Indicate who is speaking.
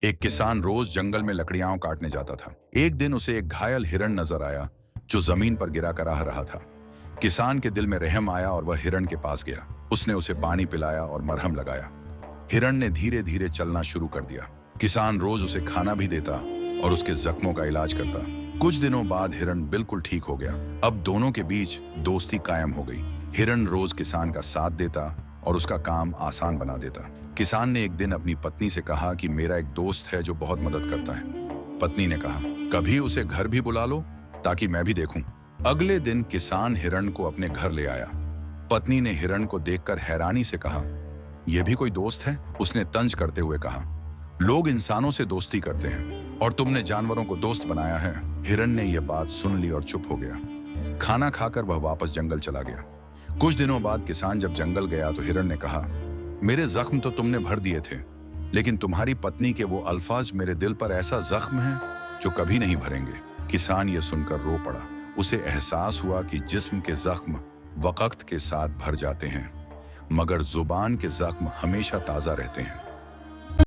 Speaker 1: एक किसान रोज जंगल में लकड़ियां काटने जाता था। एक दिन उसे एक घायल हिरण नजर आया जो जमीन पर गिरा कर आह रहा था। किसान के दिल में रहम आया और वह हिरण के पास गया। उसने उसे पानी पिलाया और मरहम लगाया। हिरण ने धीरे धीरे चलना शुरू कर दिया। किसान रोज उसे खाना भी देता और उसके जख्मों का इलाज करता। कुछ दिनों बाद हिरण बिल्कुल ठीक हो गया। अब दोनों के बीच दोस्ती कायम हो गई। हिरण रोज किसान का साथ देता और उसका काम आसान बना देता। किसान ने एक दिन अपनी पत्नी से कहा कि मेरा एक दोस्त है जो बहुत मदद करता है। पत्नी ने कहा, कभी उसे घर भी बुला लो ताकि मैं भी देखूं। अगले दिन किसान हिरण को अपने घर ले आया। पत्नी ने हिरण को देखकर हैरानी से कहा, यह भी कोई दोस्त है? उसने तंज करते हुए कहा, लोग इंसानों से दोस्ती करते हैं और तुमने जानवरों को दोस्त बनाया है। हिरण ने यह बात सुन ली और चुप हो गया। खाना खाकर वह वापस जंगल चला गया। कुछ दिनों बाद किसान जब जंगल गया तो हिरण ने कहा, मेरे जख्म तो तुमने भर दिए थे, लेकिन तुम्हारी पत्नी के वो अल्फाज मेरे दिल पर ऐसा जख्म है जो कभी नहीं भरेंगे। किसान ये सुनकर रो पड़ा। उसे एहसास हुआ कि जिस्म के जख्म वक्त के साथ भर जाते हैं, मगर जुबान के जख्म हमेशा ताजा रहते हैं।